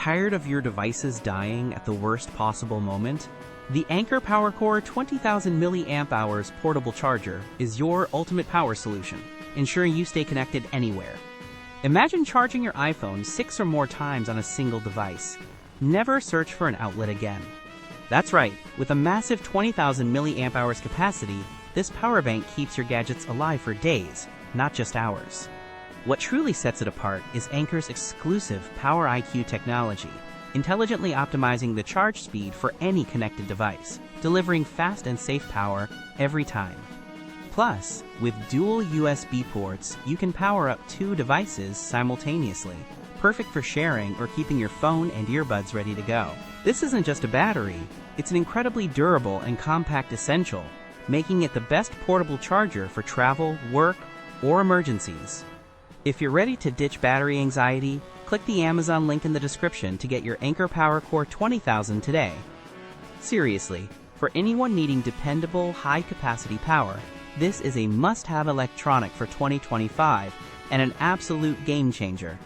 Tired of your devices dying at the worst possible moment? The Anker PowerCore 20,000 mAh portable charger is your ultimate power solution, ensuring you stay connected anywhere. Imagine charging your iPhone 6 or more times on a single device. Never search for an outlet again. That's right, with a massive 20,000 mAh capacity, this power bank keeps your gadgets alive for days, not just hours. What truly sets it apart is Anker's exclusive Power IQ technology, intelligently optimizing the charge speed for any connected device, delivering fast and safe power every time. Plus, with dual USB ports, you can power up 2 devices simultaneously, perfect for sharing or keeping your phone and earbuds ready to go. This isn't just a battery, it's an incredibly durable and compact essential, making it the best portable charger for travel, work, or emergencies. If you're ready to ditch battery anxiety, click the Amazon link in the description to get your Anker PowerCore 20,000 today. Seriously, for anyone needing dependable, high-capacity power, this is a must-have electronic for 2025 and an absolute game changer.